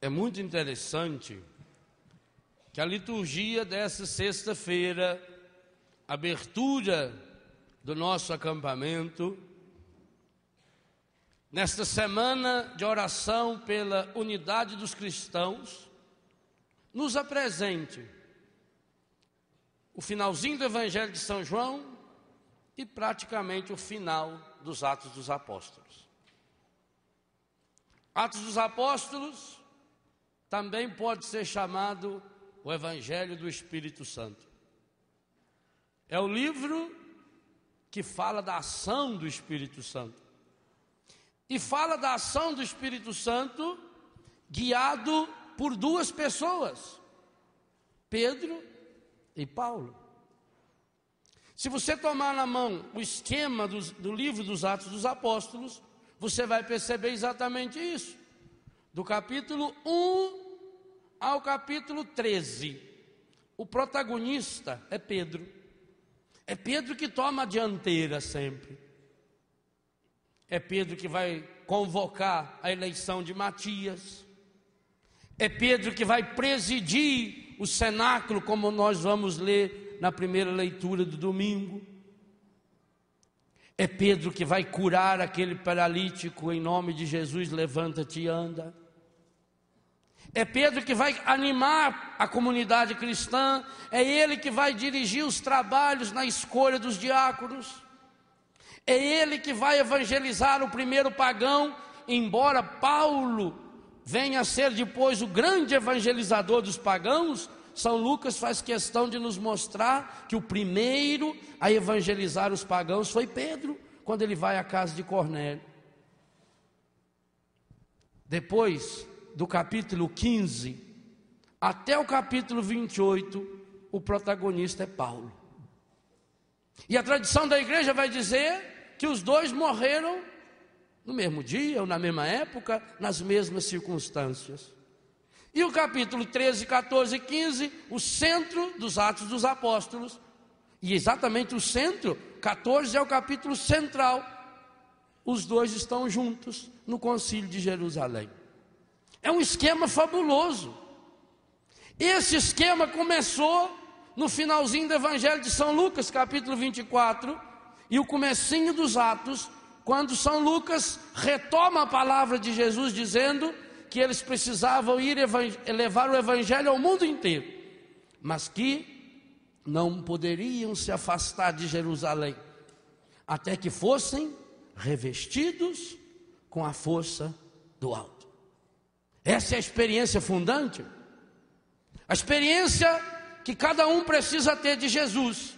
É muito interessante que a liturgia dessa sexta-feira, abertura do nosso acampamento, nesta semana de oração pela unidade dos cristãos, nos apresente o finalzinho do Evangelho de São João e praticamente o final dos Atos dos Apóstolos. Atos dos Apóstolos também pode ser chamado o Evangelho do Espírito Santo. É o livro que fala da ação do Espírito Santo. E fala da ação do Espírito Santo guiado por duas pessoas, Pedro e Paulo. Se você tomar na mão o esquema do livro dos Atos dos Apóstolos, você vai perceber exatamente isso. Do capítulo 1 ao capítulo 13, o protagonista é Pedro. É Pedro que toma a dianteira sempre. É Pedro que vai convocar a eleição de Matias. É Pedro que vai presidir o cenáculo, como nós vamos ler na primeira leitura do domingo. É Pedro que vai curar aquele paralítico em nome de Jesus, levanta-te e anda. É Pedro que vai animar a comunidade cristã, é ele que vai dirigir os trabalhos na escolha dos diáconos, é ele que vai evangelizar o primeiro pagão, embora Paulo venha a ser depois o grande evangelizador dos pagãos. São Lucas faz questão de nos mostrar que o primeiro a evangelizar os pagãos foi Pedro, quando ele vai à casa de Cornélio. Depois do capítulo 15 até o capítulo 28, o protagonista é Paulo. E a tradição da igreja vai dizer que os dois morreram no mesmo dia, ou na mesma época, nas mesmas circunstâncias. E o capítulo 13, 14 e 15, o centro dos Atos dos Apóstolos. E exatamente o centro, 14 é o capítulo central. Os dois estão juntos no Concílio de Jerusalém. É um esquema fabuloso. Esse esquema começou no finalzinho do Evangelho de São Lucas, capítulo 24, e o comecinho dos Atos, quando São Lucas retoma a palavra de Jesus, dizendo que eles precisavam ir levar o Evangelho ao mundo inteiro, mas que não poderiam se afastar de Jerusalém, até que fossem revestidos com a força do alto. Essa é a experiência fundante, a experiência que cada um precisa ter de Jesus,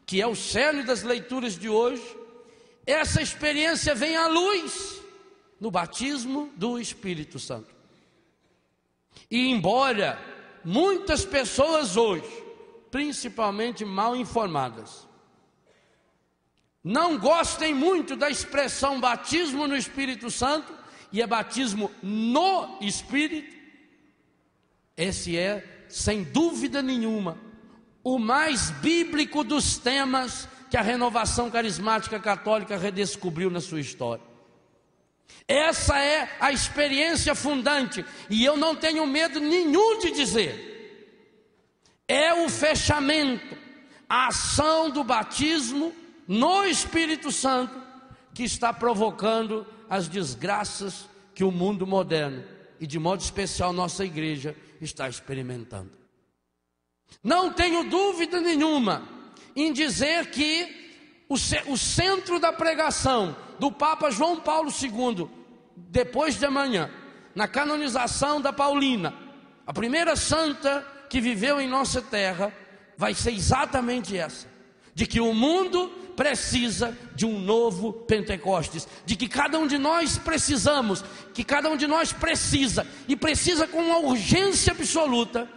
que é o cerne das leituras de hoje. Essa experiência vem à luz no batismo do Espírito Santo. E embora muitas pessoas hoje, principalmente mal informadas, não gostem muito da expressão batismo no Espírito Santo, e é batismo no Espírito, esse é, sem dúvida nenhuma, o mais bíblico dos temas que a renovação carismática católica redescobriu na sua história. Essa é a experiência fundante, e eu não tenho medo nenhum de dizer, é o fechamento, a ação do batismo no Espírito Santo que está provocando as desgraças que o mundo moderno, e de modo especial nossa igreja, está experimentando. Não tenho dúvida nenhuma em dizer que o centro da pregação do Papa João Paulo II, depois de amanhã, na canonização da Paulina, a primeira santa que viveu em nossa terra, vai ser exatamente essa, de que o mundo precisa de um novo Pentecostes, de que cada um de nós precisamos, que cada um de nós precisa, e precisa com uma urgência absoluta,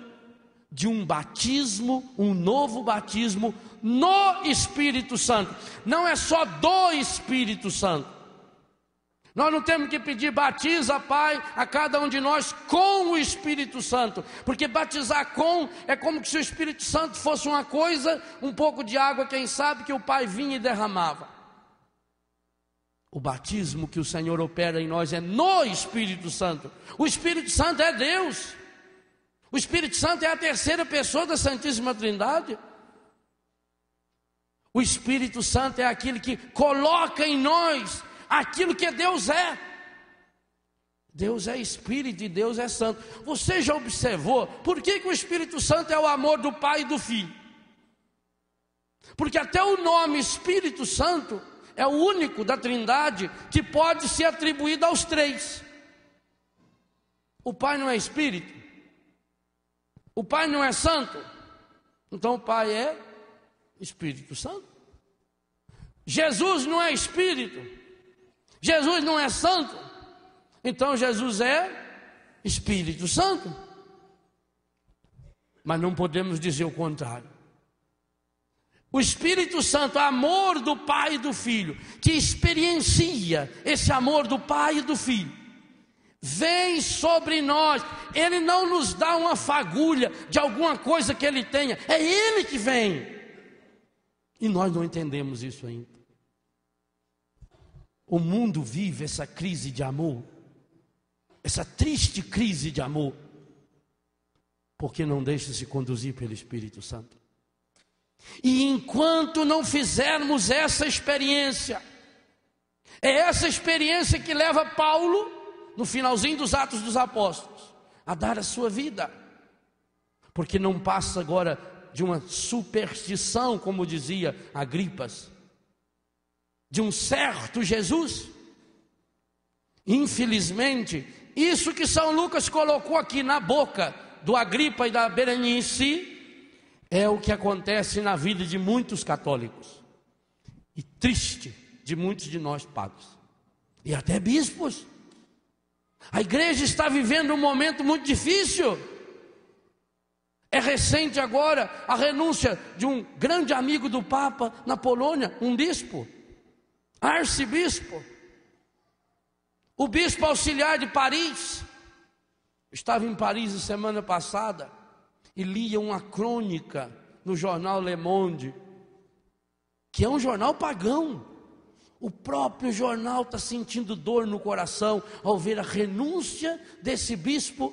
de um batismo, um novo batismo no Espírito Santo. Não é só do Espírito Santo. Nós não temos que pedir batiza, Pai, a cada um de nós com o Espírito Santo, porque batizar com é como se o Espírito Santo fosse uma coisa, um pouco de água, quem sabe, que o Pai vinha e derramava. O batismo que o Senhor opera em nós é no Espírito Santo. O Espírito Santo é Deus. O Espírito Santo é a terceira pessoa da Santíssima Trindade. O Espírito Santo é aquele que coloca em nós aquilo que Deus é. Deus é Espírito e Deus é Santo. Você já observou por que o Espírito Santo é o amor do Pai e do Filho? Porque até o nome Espírito Santo é o único da Trindade que pode ser atribuído aos três. O Pai não é Espírito, o Pai não é Santo, então o Pai é Espírito Santo. Jesus não é Espírito, Jesus não é Santo, então Jesus é Espírito Santo. Mas não podemos dizer o contrário. O Espírito Santo, amor do Pai e do Filho, que experiencia esse amor do Pai e do Filho, vem sobre nós. Ele não nos dá uma fagulha de alguma coisa que Ele tenha, é Ele que vem. E nós não entendemos isso ainda. O mundo vive essa crise de amor, essa triste crise de amor, porque não deixa se conduzir pelo Espírito Santo. E enquanto não fizermos essa experiência, é essa experiência que leva Paulo, no finalzinho dos Atos dos Apóstolos, a dar a sua vida, porque não passa agora de uma superstição, como dizia Agripas, de um certo Jesus. Infelizmente, isso que São Lucas colocou aqui na boca do Agripa e da Berenice é o que acontece na vida de muitos católicos, e triste de muitos de nós padres, e até bispos. A igreja está vivendo um momento muito difícil. É recente agora a renúncia de um grande amigo do Papa na Polônia, um bispo, arcebispo, o bispo auxiliar de Paris. Estava em Paris a semana passada e lia uma crônica no jornal Le Monde, que é um jornal pagão. O próprio jornal está sentindo dor no coração ao ver a renúncia desse bispo.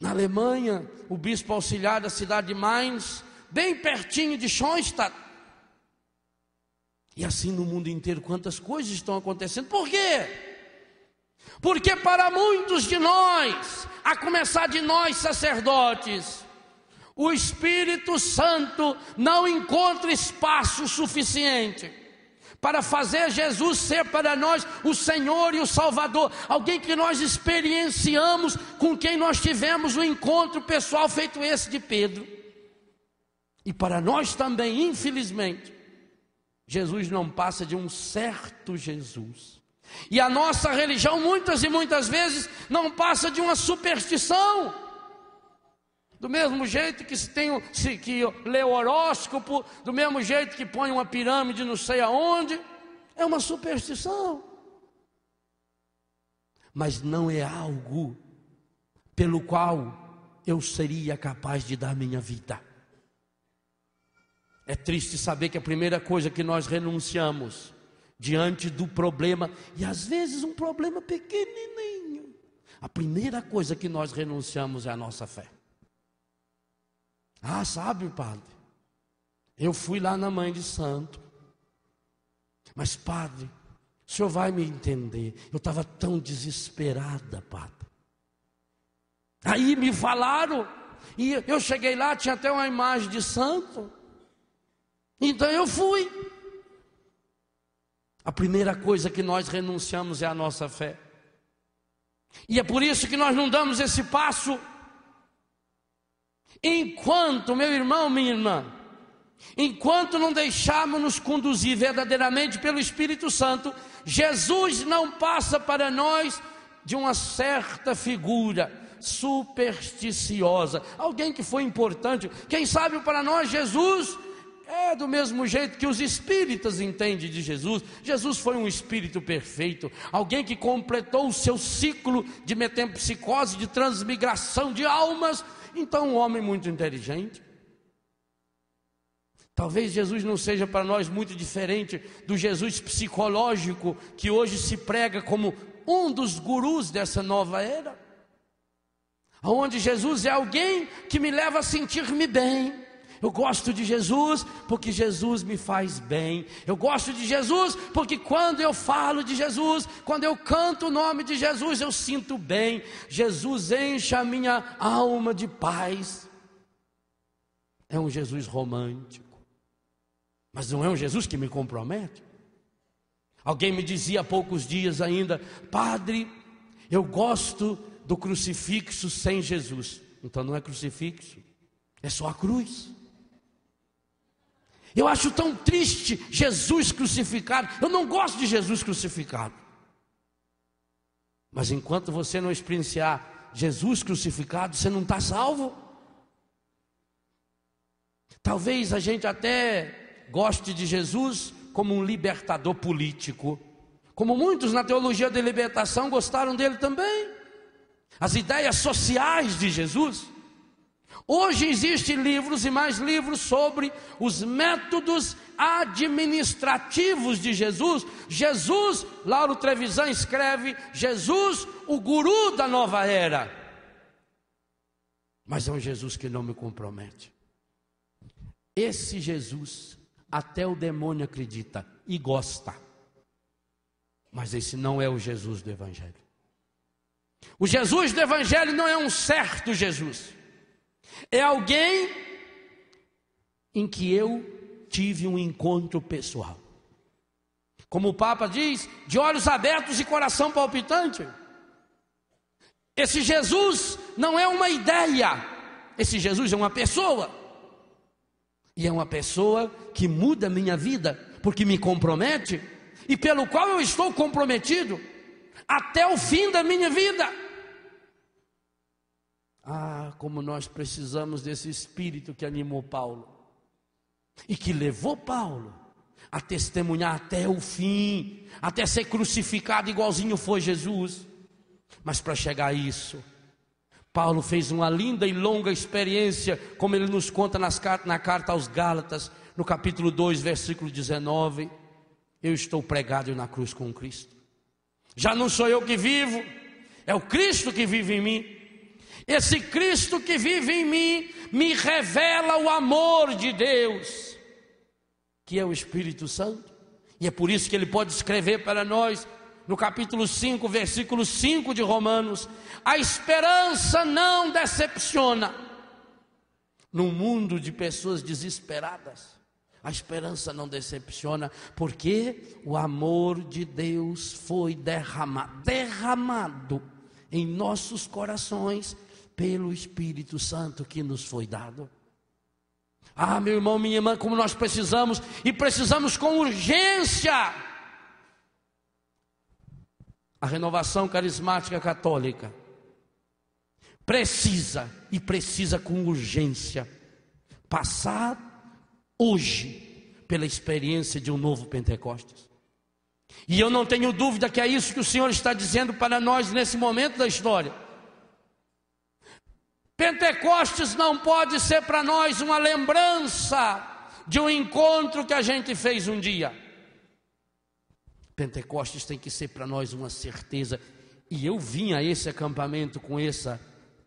Na Alemanha, o bispo auxiliar da cidade de Mainz, bem pertinho de Schoenstatt. E assim no mundo inteiro, quantas coisas estão acontecendo. Por quê? Porque para muitos de nós, a começar de nós sacerdotes, o Espírito Santo não encontra espaço suficiente para fazer Jesus ser para nós o Senhor e o Salvador, alguém que nós experienciamos, com quem nós tivemos um encontro pessoal feito esse de Pedro. E para nós também, infelizmente, Jesus não passa de um certo Jesus. E a nossa religião muitas e muitas vezes não passa de uma superstição. Do mesmo jeito que que lê o horóscopo, do mesmo jeito que põe uma pirâmide não sei aonde, é uma superstição. Mas não é algo pelo qual eu seria capaz de dar minha vida. É triste saber que a primeira coisa que nós renunciamos diante do problema, e às vezes um problema pequenininho, a primeira coisa que nós renunciamos é a nossa fé. Ah, sabe, padre, eu fui lá na Mãe de Santo, mas padre, o senhor vai me entender, eu estava tão desesperada, padre. Aí me falaram, e eu cheguei lá, tinha até uma imagem de santo, então eu fui. A primeira coisa que nós renunciamos é a nossa fé. E é por isso que nós não damos esse passo. Enquanto, meu irmão, minha irmã, enquanto não deixarmos nos conduzir verdadeiramente pelo Espírito Santo, Jesus não passa para nós de uma certa figura supersticiosa, alguém que foi importante. Quem sabe para nós Jesus é do mesmo jeito que os espíritas entendem de Jesus. Jesus foi um espírito perfeito, alguém que completou o seu ciclo de metempsicose, de transmigração de almas. Então um homem muito inteligente. Talvez Jesus não seja para nós muito diferente do Jesus psicológico que hoje se prega como um dos gurus dessa nova era, onde Jesus é alguém que me leva a sentir-me bem. Eu gosto de Jesus porque Jesus me faz bem. Eu gosto de Jesus porque quando eu falo de Jesus, quando eu canto o nome de Jesus, eu sinto bem. Jesus enche a minha alma de paz. É um Jesus romântico, mas não é um Jesus que me compromete. Alguém me dizia há poucos dias ainda: padre, eu gosto do crucifixo sem Jesus. Então não é crucifixo, é só a cruz. Eu acho tão triste Jesus crucificado. Eu não gosto de Jesus crucificado. Mas enquanto você não experienciar Jesus crucificado, você não está salvo. Talvez a gente até goste de Jesus como um libertador político, como muitos na teologia da libertação gostaram dele também. As ideias sociais de Jesus. Hoje existem livros e mais livros sobre os métodos administrativos de Jesus. Jesus, Lauro Trevisan escreve, Jesus, o guru da nova era. Mas é um Jesus que não me compromete. Esse Jesus, até o demônio acredita e gosta. Mas esse não é o Jesus do Evangelho. O Jesus do Evangelho não é um certo Jesus. É alguém em que eu tive um encontro pessoal. Como o Papa diz, de olhos abertos e coração palpitante. Esse Jesus não é uma ideia. Esse Jesus é uma pessoa. E é uma pessoa que muda a minha vida, porque me compromete, e pelo qual eu estou comprometido até o fim da minha vida. Ah, como nós precisamos desse espírito que animou Paulo e que levou Paulo a testemunhar até o fim, até ser crucificado igualzinho foi Jesus. Mas para chegar a isso, Paulo fez uma linda e longa experiência, como ele nos conta na carta aos Gálatas, no capítulo 2, versículo 19. Eu estou pregado na cruz com Cristo. Já não sou eu que vivo, é o Cristo que vive em mim. Esse Cristo que vive em mim me revela o amor de Deus, que é o Espírito Santo. E é por isso que ele pode escrever para nós, no capítulo 5, versículo 5 de Romanos: a esperança não decepciona. Num mundo de pessoas desesperadas, a esperança não decepciona, porque o amor de Deus foi derramado em nossos corações pelo Espírito Santo que nos foi dado. Ah, meu irmão, minha irmã, como nós precisamos, e precisamos com urgência. A renovação carismática católica precisa com urgência passar hoje pela experiência de um novo Pentecostes. E eu não tenho dúvida que é isso que o Senhor está dizendo para nós nesse momento da história. Pentecostes não pode ser para nós uma lembrança de um encontro que a gente fez um dia. Pentecostes tem que ser para nós uma certeza. E eu vim a esse acampamento com essa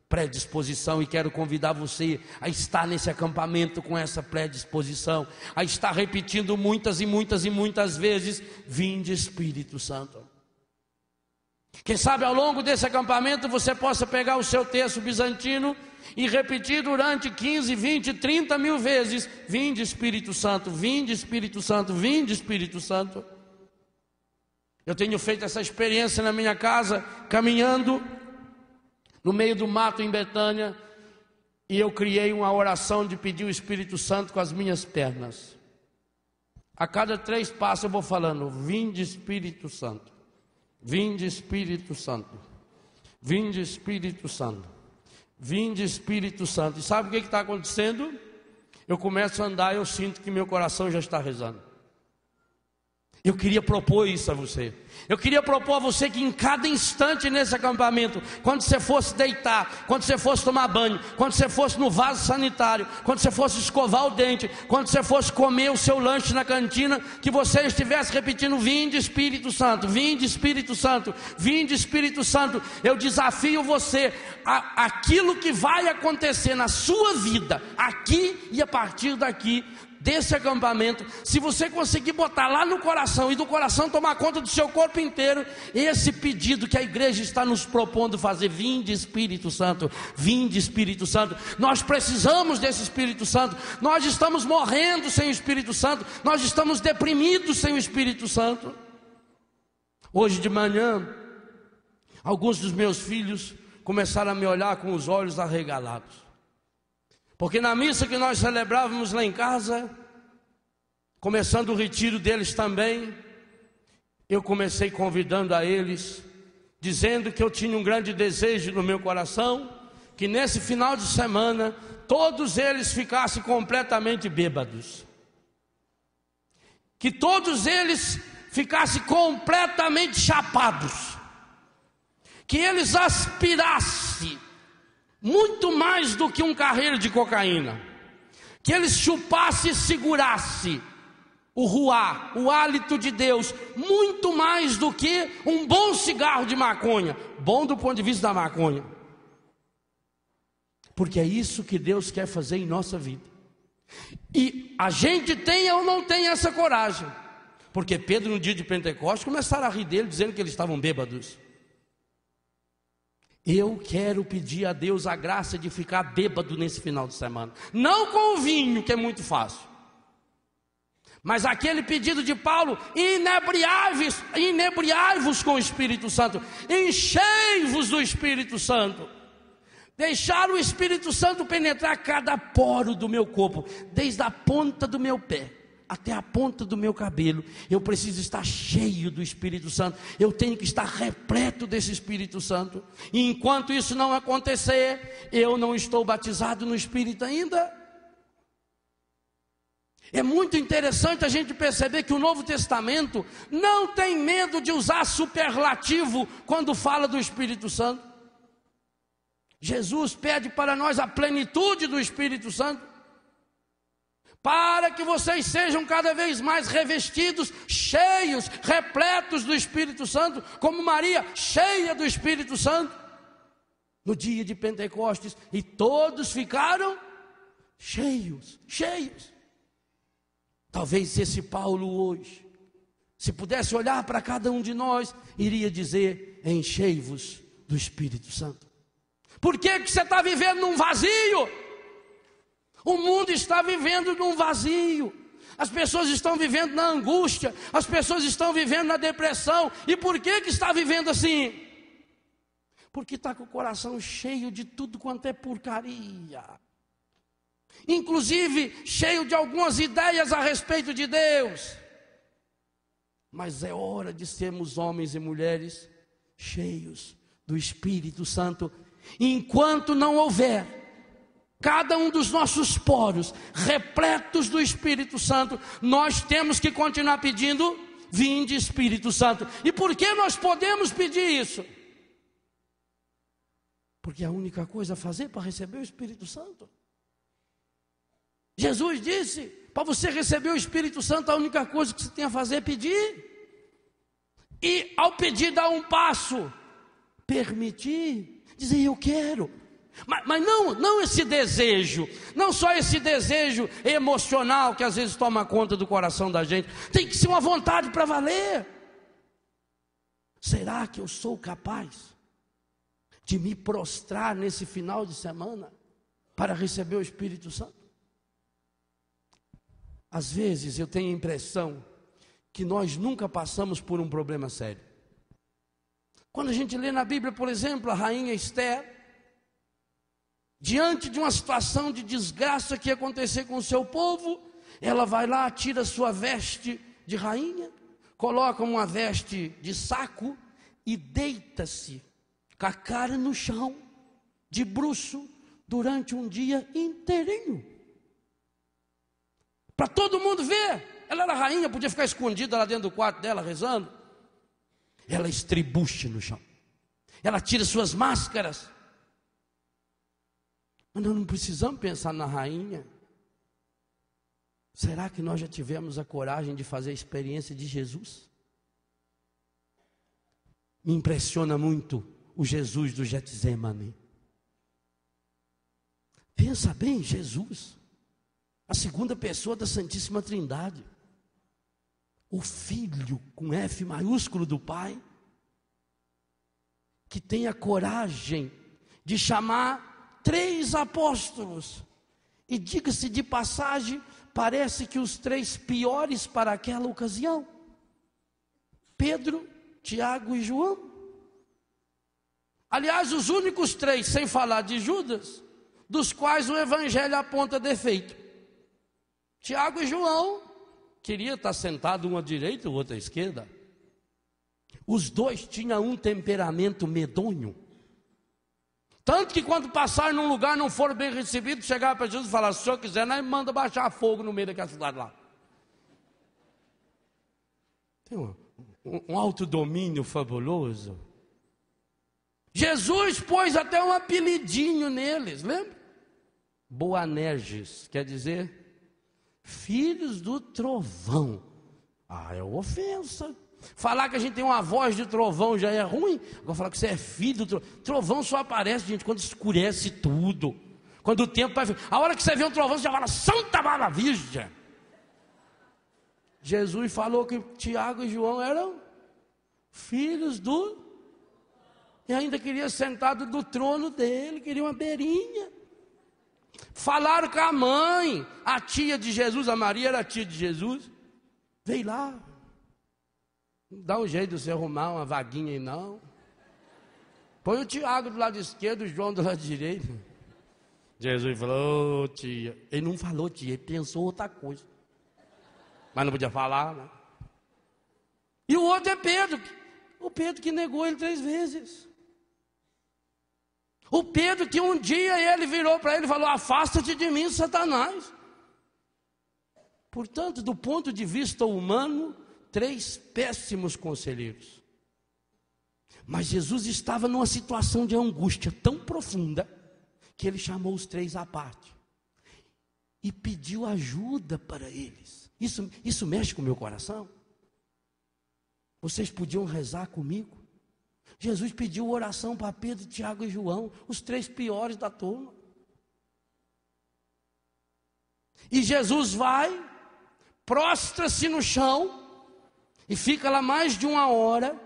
predisposição, e quero convidar você a estar nesse acampamento com essa predisposição, a estar repetindo muitas e muitas e muitas vezes: vinde Espírito Santo. Quem sabe ao longo desse acampamento você possa pegar o seu texto bizantino e repetir durante 15, 20, 30 mil vezes: vinde Espírito Santo, vinde Espírito Santo, vinde Espírito Santo. Eu tenho feito essa experiência na minha casa, caminhando no meio do mato em Betânia, e eu criei uma oração de pedir o Espírito Santo com as minhas pernas. A cada 3 passos eu vou falando: vinde Espírito Santo, vinde Espírito Santo, vinde Espírito Santo, vinde Espírito Santo. E sabe o que está acontecendo? Eu começo a andar e eu sinto que meu coração já está rezando. Eu queria propor isso a você. Eu queria propor a você que em cada instante nesse acampamento, quando você fosse deitar, quando você fosse tomar banho, quando você fosse no vaso sanitário, quando você fosse escovar o dente, quando você fosse comer o seu lanche na cantina, que você estivesse repetindo: vinde Espírito Santo, vinde Espírito Santo, vinde Espírito Santo. Eu desafio você, aquilo que vai acontecer na sua vida, aqui e a partir daqui, desse acampamento, se você conseguir botar lá no coração e do coração tomar conta do seu corpo inteiro, esse pedido que a igreja está nos propondo fazer: vinde Espírito Santo, vinde Espírito Santo. Nós precisamos desse Espírito Santo. Nós estamos morrendo sem o Espírito Santo, nós estamos deprimidos sem o Espírito Santo. Hoje de manhã, alguns dos meus filhos começaram a me olhar com os olhos arregalados, porque na missa que nós celebrávamos lá em casa, começando o retiro deles também, eu comecei convidando a eles, dizendo que eu tinha um grande desejo no meu coração, que nesse final de semana, todos eles ficassem completamente bêbados, que todos eles ficassem completamente chapados, que eles aspirassem muito mais do que um carreiro de cocaína, que eles chupassem e segurassem o ruá, o hálito de Deus, muito mais do que um bom cigarro de maconha, bom do ponto de vista da maconha, porque é isso que Deus quer fazer em nossa vida. E a gente tem ou não tem essa coragem, porque Pedro, no dia de Pentecostes, começaram a rir dele, dizendo que eles estavam bêbados. Eu quero pedir a Deus a graça de ficar bêbado nesse final de semana, não com o vinho, que é muito fácil, mas aquele pedido de Paulo: inebriai-vos com o Espírito Santo, enchei-vos do Espírito Santo, deixar o Espírito Santo penetrar cada poro do meu corpo, desde a ponta do meu pé até a ponta do meu cabelo. Eu preciso estar cheio do Espírito Santo, eu tenho que estar repleto desse Espírito Santo, e enquanto isso não acontecer, eu não estou batizado no Espírito ainda. É muito interessante a gente perceber que o Novo Testamento não tem medo de usar superlativo quando fala do Espírito Santo. Jesus pede para nós a plenitude do Espírito Santo, para que vocês sejam cada vez mais revestidos, cheios, repletos do Espírito Santo, como Maria, cheia do Espírito Santo, no dia de Pentecostes, e todos ficaram cheios. Talvez esse Paulo hoje, se pudesse olhar para cada um de nós, iria dizer: enchei-vos do Espírito Santo. Por que você está vivendo num vazio? O mundo está vivendo num vazio, as pessoas estão vivendo na angústia, as pessoas estão vivendo na depressão. E por que está vivendo assim? Porque está com o coração cheio de tudo quanto é porcaria, inclusive cheio de algumas ideias a respeito de Deus. Mas é hora de sermos homens e mulheres cheios do Espírito Santo. Enquanto não houver cada um dos nossos poros repletos do Espírito Santo, nós temos que continuar pedindo: vinde Espírito Santo. E por que nós podemos pedir isso? Porque é a única coisa a fazer para receber o Espírito Santo. Jesus disse: para você receber o Espírito Santo, a única coisa que você tem a fazer é pedir. E ao pedir, dar um passo, permitir, dizer: eu quero. Mas não esse desejo, não só esse desejo emocional que às vezes toma conta do coração da gente. Tem que ser uma vontade para valer. Será que eu sou capaz de me prostrar nesse final de semana para receber o Espírito Santo? Às vezes eu tenho a impressão que nós nunca passamos por um problema sério. Quando a gente lê na Bíblia, por exemplo, a rainha Esther, diante de uma situação de desgraça que ia acontecer com o seu povo, ela vai lá, tira sua veste de rainha, coloca uma veste de saco e deita-se com a cara no chão, de bruço, durante um dia inteirinho, para todo mundo ver. Ela era rainha, podia ficar escondida lá dentro do quarto dela, rezando. Ela estribucha no chão. Ela tira suas máscaras. Mas nós não precisamos pensar na rainha. Será que nós já tivemos a coragem de fazer a experiência de Jesus? Me impressiona muito o Jesus do Getsemane. Pensa bem, Jesus, a segunda pessoa da Santíssima Trindade, o Filho com F maiúsculo do Pai, que tem a coragem de chamar 3 apóstolos, e diga-se de passagem, parece que os 3 piores para aquela ocasião: Pedro, Tiago e João. Aliás, os únicos 3, sem falar de Judas, dos quais o Evangelho aponta defeito. Tiago e João queria estar sentado um à direita, o outro à esquerda. Os 2 tinham um temperamento medonho. Tanto que quando passaram num lugar, não foram bem recebidos, chegaram para Jesus e falaram: se o senhor quiser, nós manda baixar fogo no meio daquela cidade lá. Tem um autodomínio fabuloso. Jesus pôs até um apelidinho neles, lembra? Boanerges, quer dizer filhos do trovão. Ah, é ofensa. Falar que a gente tem uma voz de trovão já é ruim. Agora falar que você é filho do trovão. Trovão só aparece, gente, quando escurece tudo. Quando o tempo vai... A hora que você vê um trovão, você já fala: Santa Bárbara Virgem. Jesus falou que Tiago e João eram filhos do... E ainda queria sentado do trono dele, queria uma beirinha. Falaram com a mãe, a tia de Jesus, a Maria era a tia de Jesus. Veio lá. Dá um jeito de você arrumar uma vaguinha aí, não. Põe o Tiago do lado esquerdo, o João do lado direito. Jesus falou: tia. Ele não falou tia, ele pensou outra coisa. Mas não podia falar, né? E o outro é Pedro. O Pedro que negou ele 3 vezes. O Pedro que um dia ele virou para ele e falou: afasta-te de mim, Satanás. Portanto, do ponto de vista humano, 3 péssimos conselheiros. Mas Jesus estava numa situação de angústia tão profunda que ele chamou os 3 à parte e pediu ajuda para eles. Isso mexe com o meu coração. Vocês podiam rezar comigo? Jesus pediu oração para Pedro, Tiago e João, os 3 piores da turma. E Jesus vai, prostra-se no chão e fica lá mais de 1 hora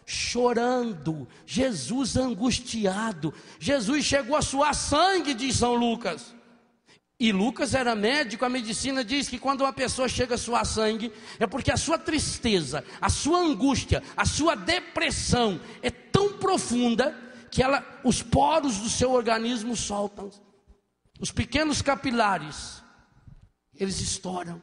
chorando. Jesus angustiado. Jesus chegou a suar sangue, diz São Lucas. E Lucas era médico, a medicina diz que quando uma pessoa chega a suar sangue, é porque a sua tristeza, a sua angústia, a sua depressão é tão profunda que os poros do seu organismo soltam. Os pequenos capilares, eles estouram.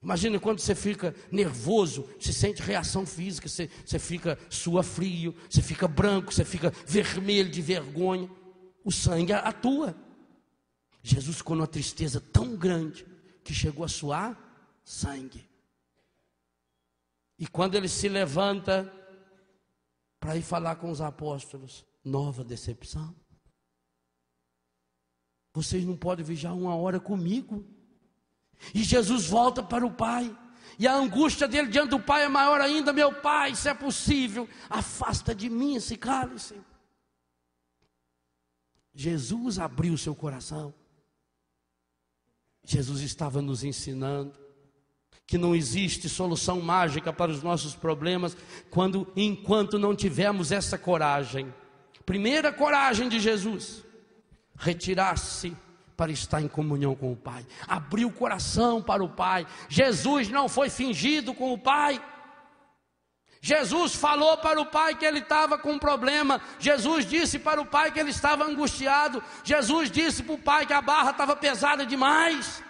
Imagina quando você fica nervoso, você sente reação física, você fica, sua frio, você fica branco, você fica vermelho de vergonha. O sangue atua. Jesus ficou numa tristeza tão grande que chegou a suar sangue. E quando ele se levanta para ir falar com os apóstolos, nova decepção. Vocês não podem vigiar 1 hora comigo. E Jesus volta para o Pai. E a angústia dele diante do Pai é maior ainda. Meu Pai, se é possível, afasta de mim esse cálice. Jesus abriu seu coração. Jesus estava nos ensinando que não existe solução mágica para os nossos problemas enquanto não tivermos essa coragem. Primeira coragem de Jesus: retirar-se para estar em comunhão com o Pai. Abriu o coração para o Pai. Jesus não foi fingido com o Pai. Jesus falou para o Pai que ele estava com um problema. Jesus disse para o Pai que ele estava angustiado. Jesus disse para o Pai que a barra estava pesada demais.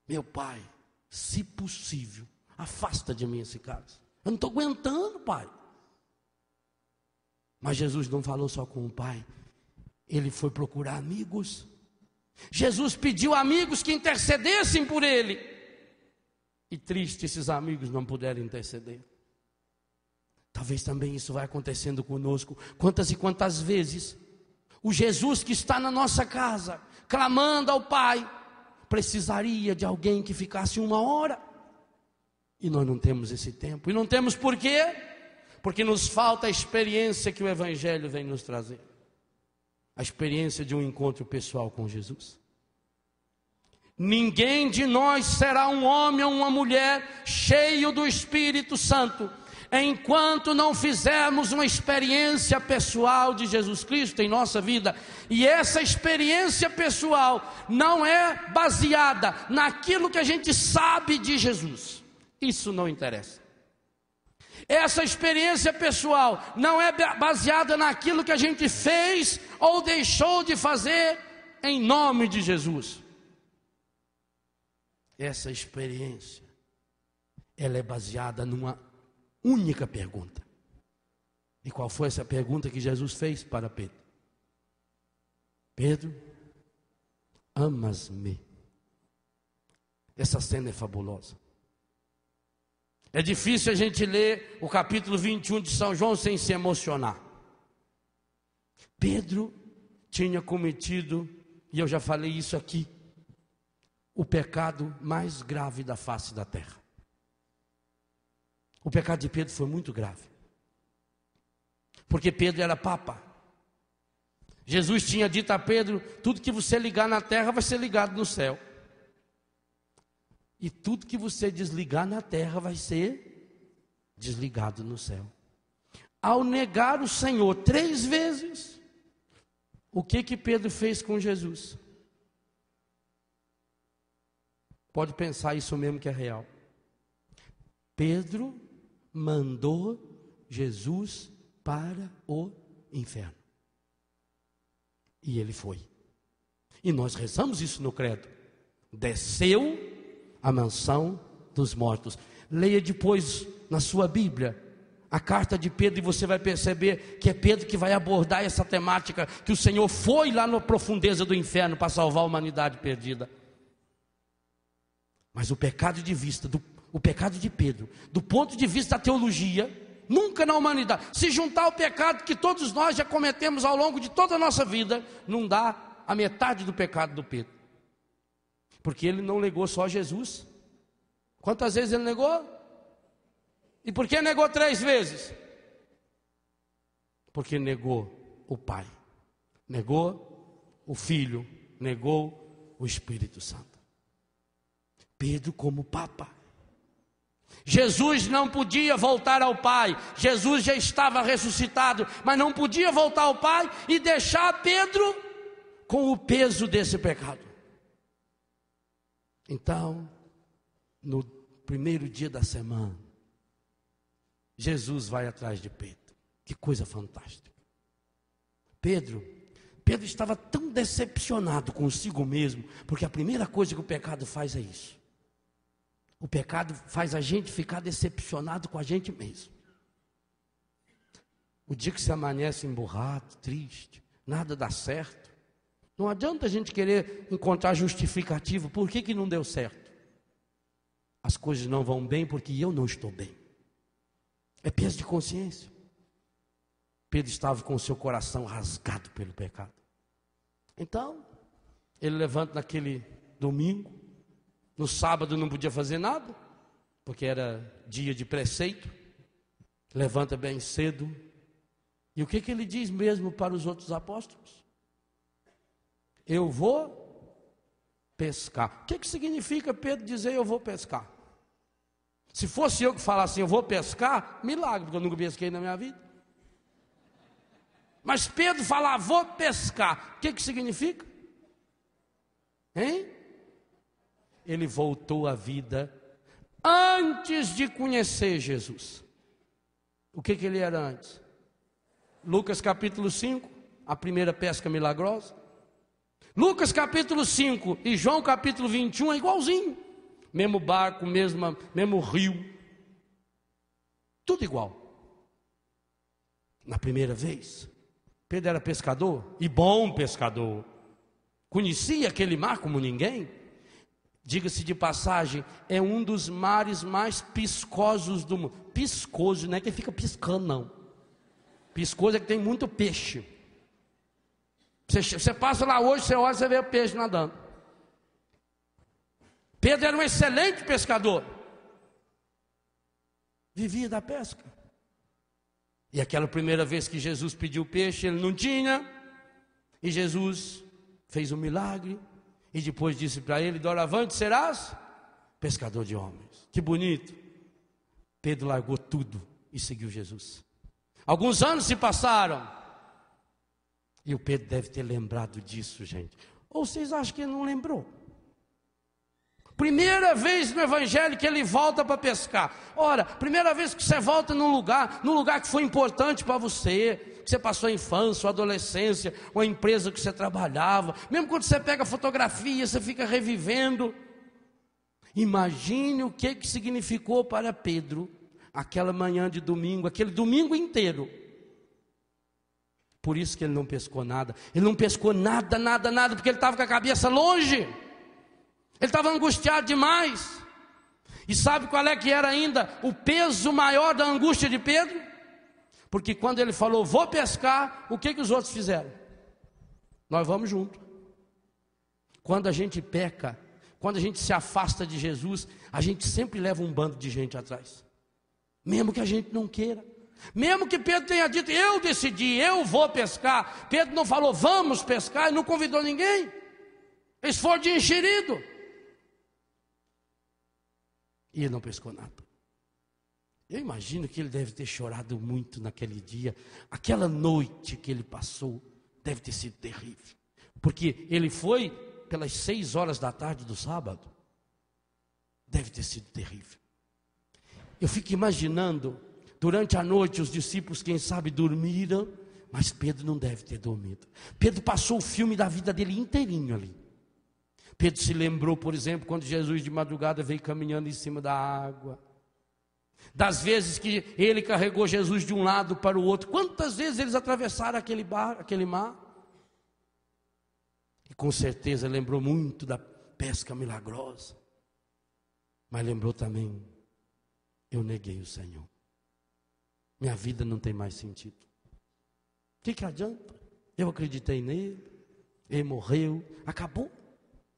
Meu Pai, se possível, afasta de mim esse cálice. Eu não estou aguentando, Pai. Mas Jesus não falou só com o Pai. Ele foi procurar amigos. Jesus pediu amigos que intercedessem por ele. E triste, esses amigos não puderam interceder. Talvez também isso vai acontecendo conosco. Quantas e quantas vezes o Jesus que está na nossa casa, clamando ao Pai, precisaria de alguém que ficasse 1 hora. E nós não temos esse tempo. E não temos por quê? Porque nos falta a experiência que o Evangelho vem nos trazer. A experiência de um encontro pessoal com Jesus. Ninguém de nós será um homem ou uma mulher cheio do Espírito Santo, enquanto não fizermos uma experiência pessoal de Jesus Cristo em nossa vida. E essa experiência pessoal não é baseada naquilo que a gente sabe de Jesus. Isso não interessa. Essa experiência pessoal não é baseada naquilo que a gente fez ou deixou de fazer em nome de Jesus. Essa experiência, ela é baseada numa única pergunta. E qual foi essa pergunta que Jesus fez para Pedro? Pedro, amas-me? Essa cena é fabulosa. É difícil a gente ler o capítulo 21 de São João sem se emocionar. Pedro tinha cometido, e eu já falei isso aqui, o pecado mais grave da face da terra. O pecado de Pedro foi muito grave. Porque Pedro era papa. Jesus tinha dito a Pedro: tudo que você ligar na terra vai ser ligado no céu. E tudo que você desligar na terra vai ser desligado no céu. Ao negar o Senhor 3 vezes, o que Pedro fez com Jesus? Pode pensar isso mesmo que é real. Pedro mandou Jesus para o inferno. E ele foi. E nós rezamos isso no credo. Desceu a mansão dos mortos. Leia depois na sua Bíblia a carta de Pedro e você vai perceber que é Pedro que vai abordar essa temática, que o Senhor foi lá na profundeza do inferno para salvar a humanidade perdida. Mas o pecado o pecado de Pedro, do ponto de vista da teologia, nunca na humanidade, se juntar o pecado que todos nós já cometemos ao longo de toda a nossa vida, não dá a metade do pecado do Pedro. Porque ele não negou só Jesus. Quantas vezes ele negou? E por que negou 3 vezes? Porque negou o Pai, negou o Filho, negou o Espírito Santo. Pedro como Papa. Jesus não podia voltar ao Pai. Jesus já estava ressuscitado, mas não podia voltar ao Pai e deixar Pedro com o peso desse pecado. Então, no primeiro dia da semana, Jesus vai atrás de Pedro. Que coisa fantástica. Pedro estava tão decepcionado consigo mesmo, porque a primeira coisa que o pecado faz é isso. O pecado faz a gente ficar decepcionado com a gente mesmo. O dia que você amanhece emburrado, triste, nada dá certo, não adianta a gente querer encontrar justificativo. Por que não deu certo? As coisas não vão bem porque eu não estou bem. É peso de consciência. Pedro estava com o seu coração rasgado pelo pecado. Então, ele levanta naquele domingo. No sábado não podia fazer nada, porque era dia de preceito. Levanta bem cedo. E o que ele diz mesmo para os outros apóstolos? Eu vou pescar. O que significa Pedro dizer eu vou pescar? Se fosse eu que falasse eu vou pescar, milagre, porque eu nunca pesquei na minha vida. Mas Pedro falar vou pescar, o que significa? Hein? Ele voltou à vida antes de conhecer Jesus. O que ele era antes? Lucas capítulo 5, a primeira pesca milagrosa. Lucas capítulo 5 e João capítulo 21 é igualzinho. Mesmo barco, mesmo rio. Tudo igual. Na primeira vez, Pedro era pescador, e bom pescador. conhecia aquele mar como ninguém. Diga-se de passagem, é um dos mares mais piscosos do mundo. Piscoso, não é que fica piscando, não. Piscoso é que tem muito peixe. Você passa lá hoje, você olha, você vê o peixe nadando. Pedro era um excelente pescador. Vivia da pesca. E aquela primeira vez que Jesus pediu peixe, ele não tinha. E Jesus fez um milagre. E depois disse para ele: doravante serás pescador de homens. Que bonito. Pedro largou tudo e seguiu Jesus. Alguns anos se passaram. E o Pedro deve ter lembrado disso, gente. Ou vocês acham que ele não lembrou? Primeira vez no Evangelho que ele volta para pescar. Ora, primeira vez que você volta num lugar que foi importante para você, que você passou a infância, a adolescência, ou a empresa que você trabalhava. Mesmo quando você pega fotografia, você fica revivendo. Imagine o que significou para Pedro aquela manhã de domingo, aquele domingo inteiro. Por isso que ele não pescou nada. Ele não pescou nada, porque ele estava com a cabeça longe. Ele estava angustiado demais. E sabe qual é que era ainda o peso maior da angústia de Pedro? Porque quando ele falou, vou pescar, o que os outros fizeram? Nós vamos junto. Quando a gente peca, quando a gente se afasta de Jesus, a gente sempre leva um bando de gente atrás. Mesmo que a gente não queira. Mesmo que Pedro tenha dito, eu decidi, eu vou pescar. Pedro não falou, vamos pescar, e não convidou ninguém. Eles foram de enxerido. E ele não pescou nada. Eu imagino que ele deve ter chorado muito naquele dia. Aquela noite que ele passou deve ter sido terrível. Porque ele foi pelas 6 horas da tarde do sábado. Deve ter sido terrível. Eu fico imaginando, durante a noite os discípulos, quem sabe, dormiram. Mas Pedro não deve ter dormido. Pedro passou o filme da vida dele inteirinho ali. Pedro se lembrou, por exemplo, quando Jesus de madrugada veio caminhando em cima da água. Das vezes que ele carregou Jesus de um lado para o outro. Quantas vezes eles atravessaram aquele mar? E com certeza lembrou muito da pesca milagrosa. Mas lembrou também, eu neguei o Senhor. Minha vida não tem mais sentido. O que adianta? Eu acreditei nele, ele morreu, acabou.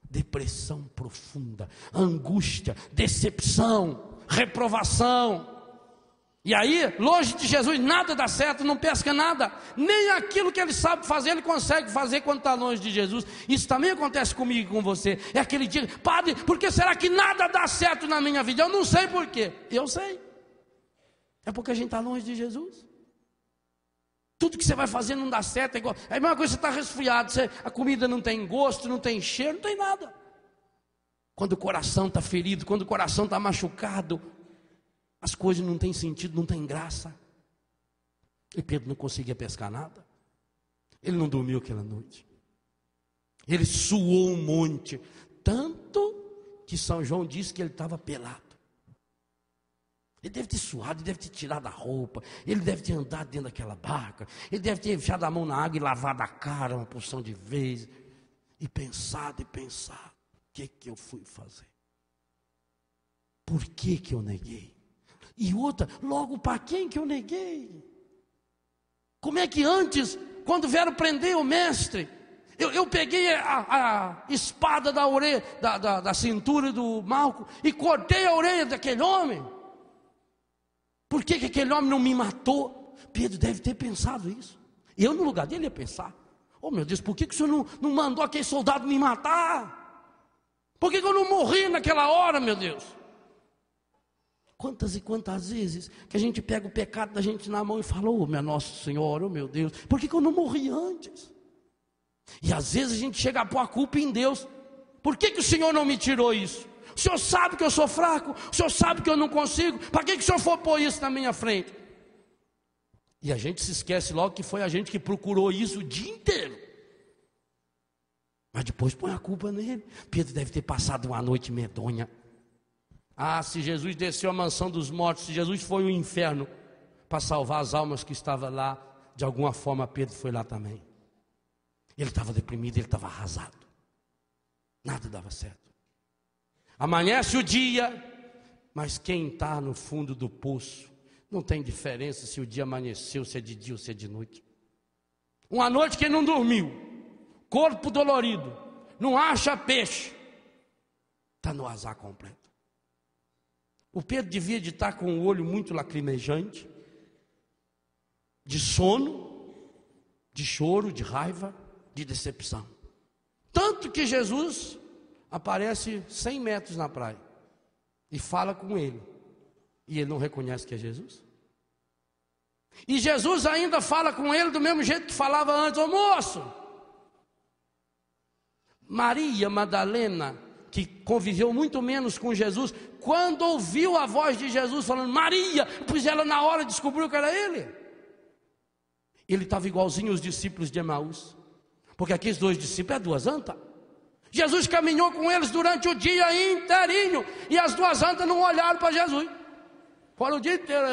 Depressão profunda, angústia, decepção, reprovação. E aí, longe de Jesus, nada dá certo, não pesca nada. Nem aquilo que ele sabe fazer, ele consegue fazer quando está longe de Jesus. Isso também acontece comigo e com você. É aquele dia, padre, por que será que nada dá certo na minha vida? Eu não sei por quê. Eu sei. É porque a gente está longe de Jesus. Tudo que você vai fazer não dá certo. É a mesma coisa, você está resfriado, a comida não tem gosto, não tem cheiro, não tem nada. Quando o coração está ferido, quando o coração está machucado, as coisas não têm sentido, não têm graça. E Pedro não conseguia pescar nada. Ele não dormiu aquela noite. Ele suou um monte. Tanto que São João disse que ele estava pelado. Ele deve ter suado, ele deve ter tirado a roupa, ele deve ter andado dentro daquela barca, ele deve ter enfiado a mão na água e lavado a cara uma porção de vezes, e pensado, o que eu fui fazer? Por que eu neguei? E outra, logo para quem que eu neguei? Como é que antes, quando vieram prender o mestre, eu peguei a espada da orelha, da cintura do Malco, e cortei a orelha daquele homem? Por que aquele homem não me matou? Pedro deve ter pensado isso. Eu no lugar dele ia pensar, oh meu Deus, por que o senhor não mandou aquele soldado me matar? Por que eu não morri naquela hora, meu Deus? Quantas e quantas vezes que a gente pega o pecado da gente na mão e fala, oh meu Nosso Senhor, oh meu Deus, por que eu não morri antes? E às vezes a gente chega a pôr a culpa em Deus. Por que o Senhor não me tirou isso? O Senhor sabe que eu sou fraco, o Senhor sabe que eu não consigo, para que o Senhor for pôr isso na minha frente? E a gente se esquece logo que foi a gente que procurou isso o dia inteiro. Mas depois põe a culpa nele. Pedro deve ter passado uma noite medonha. Ah, se Jesus desceu à mansão dos mortos, se Jesus foi ao inferno para salvar as almas que estavam lá, de alguma forma Pedro foi lá também. Ele estava deprimido, ele estava arrasado. Nada dava certo. Amanhece o dia, mas quem está no fundo do poço, não tem diferença se o dia amanheceu, se é de dia ou se é de noite. Uma noite que não dormiu, corpo dolorido, não acha peixe, está no azar completo. O Pedro devia de estar com o olho muito lacrimejante, de sono, de choro, de raiva, de decepção. Tanto que Jesus aparece 100 metros na praia e fala com ele. E ele não reconhece que é Jesus. E Jesus ainda fala com ele do mesmo jeito que falava antes: ô moço! Maria Madalena, que conviveu muito menos com Jesus, quando ouviu a voz de Jesus falando Maria, pois ela na hora descobriu que era ele. Ele estava igualzinho os discípulos de Emaús, porque aqueles dois discípulos é duas antas. Jesus caminhou com eles durante o dia inteirinho, e as duas antas não olharam para Jesus. Foram o dia inteiro,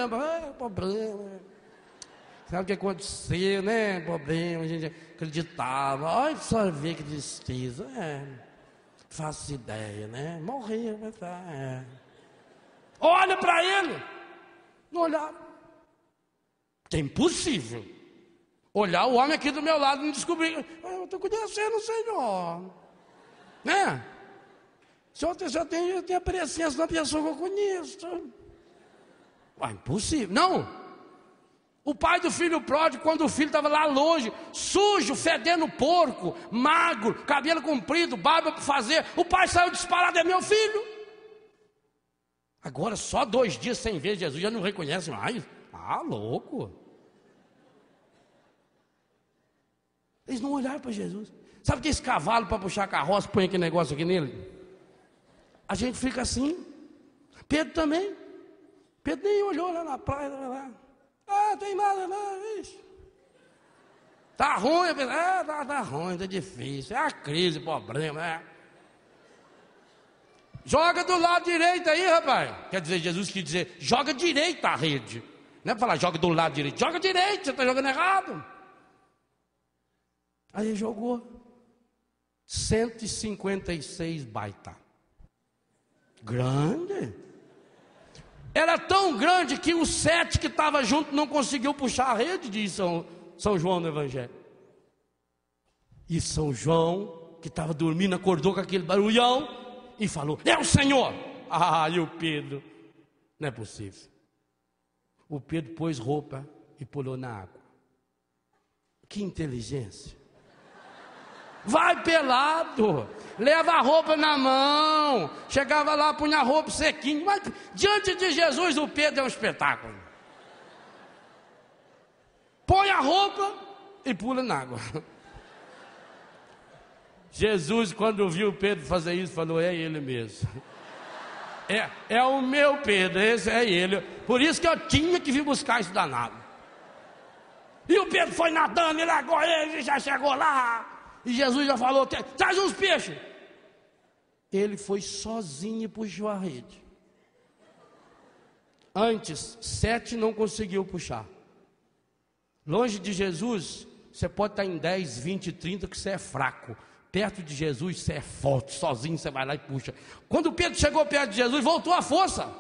problema. Sabe o que aconteceu, né? Problema, a gente acreditava. Olha só ver que tristeza. Faço ideia, né? Morreu, mas tá. Olha para ele. Não olharam. É impossível olhar o homem aqui do meu lado e não descobrir. Eu estou conhecendo o Senhor. Né? O Senhor tem a presença da pessoa que eu conheço. Impossível. Não. O pai do filho pródigo, quando o filho estava lá longe, sujo, fedendo porco, magro, cabelo comprido, barba para fazer, o pai saiu disparado: é meu filho. Agora, só 2 dias sem ver Jesus, já não reconhece mais. Louco. Eles não olharam para Jesus. Sabe que esse cavalo para puxar a carroça, põe aquele negócio aqui nele? A gente fica assim. Pedro também. Pedro nem olhou lá na praia, lá. Tem nada não, isso. Tá ruim, tá ruim, tá difícil. É a crise, problema, Joga do lado direito aí, rapaz. Quer dizer, Jesus quis dizer, joga direita a rede. Não é para falar, joga do lado direito. Joga direito, você está jogando errado. Aí ele jogou 156 baita. Grande. Era tão grande que os 7 que estavam juntos não conseguiu puxar a rede, diz São João no Evangelho. E São João, que estava dormindo, acordou com aquele barulhão e falou: é o Senhor. E o Pedro, não é possível. O Pedro pôs roupa e pulou na água. Que inteligência. Vai pelado, leva a roupa na mão. Chegava lá, punha a roupa sequinha. Mas diante de Jesus, o Pedro é um espetáculo. Põe a roupa e pula na água. Jesus, quando viu Pedro fazer isso, falou: é ele mesmo. É o meu Pedro, esse é ele. Por isso que eu tinha que vir buscar esse danado. E o Pedro foi nadando, ele já chegou lá. E Jesus já falou: traz uns peixes. Ele foi sozinho e puxou a rede. Antes, 7 não conseguiu puxar. Longe de Jesus, você pode estar em 10, 20, 30, que você é fraco. Perto de Jesus, você é forte. Sozinho você vai lá e puxa. Quando Pedro chegou perto de Jesus, voltou a força,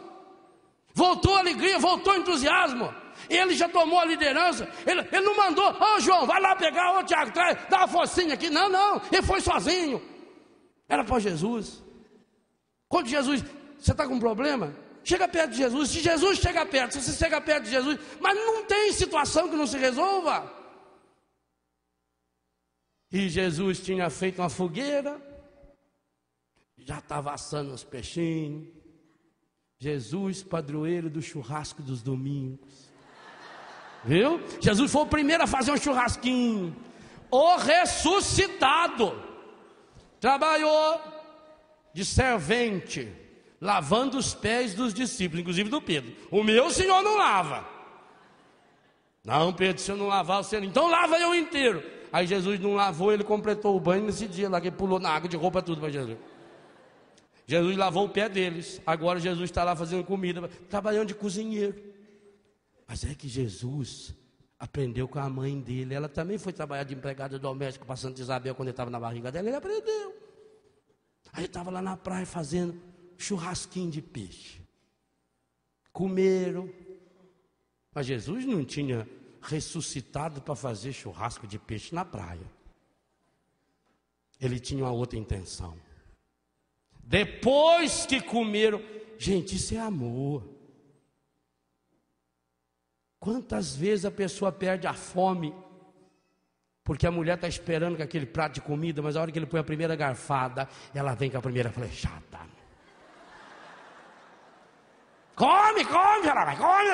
voltou a alegria, voltou o entusiasmo. Ele já tomou a liderança. Ele não mandou: João, vai lá pegar, Tiago, dá uma forcinha aqui. Não, ele foi sozinho. Era para Jesus. Quando Jesus, você está com um problema, chega perto de Jesus. Se Jesus chega perto, se você chega perto de Jesus, mas não tem situação que não se resolva. E Jesus tinha feito uma fogueira, já estava assando os peixinhos. Jesus, padroeiro do churrasco dos domingos. Viu? Jesus foi o primeiro a fazer um churrasquinho. O ressuscitado trabalhou de servente, lavando os pés dos discípulos, inclusive do Pedro. O meu Senhor não lava. Não, Pedro, se eu não lavar, você não. Então lava eu inteiro. Aí Jesus não lavou, ele completou o banho nesse dia lá, que ele pulou na água de roupa, tudo para Jesus. Jesus lavou o pé deles. Agora Jesus está lá fazendo comida, trabalhando de cozinheiro. Mas é que Jesus aprendeu com a mãe dele. Ela também foi trabalhar de empregada doméstica para Santa Isabel quando ele estava na barriga dela. Ele aprendeu. Aí eu estava lá na praia fazendo churrasquinho de peixe. Comeram. Mas Jesus não tinha ressuscitado para fazer churrasco de peixe na praia. Ele tinha uma outra intenção. Depois que comeram, gente, isso é amor. Quantas vezes a pessoa perde a fome porque a mulher está esperando com aquele prato de comida, mas a hora que ele põe a primeira garfada, ela vem com a primeira flechada. Come, come, come.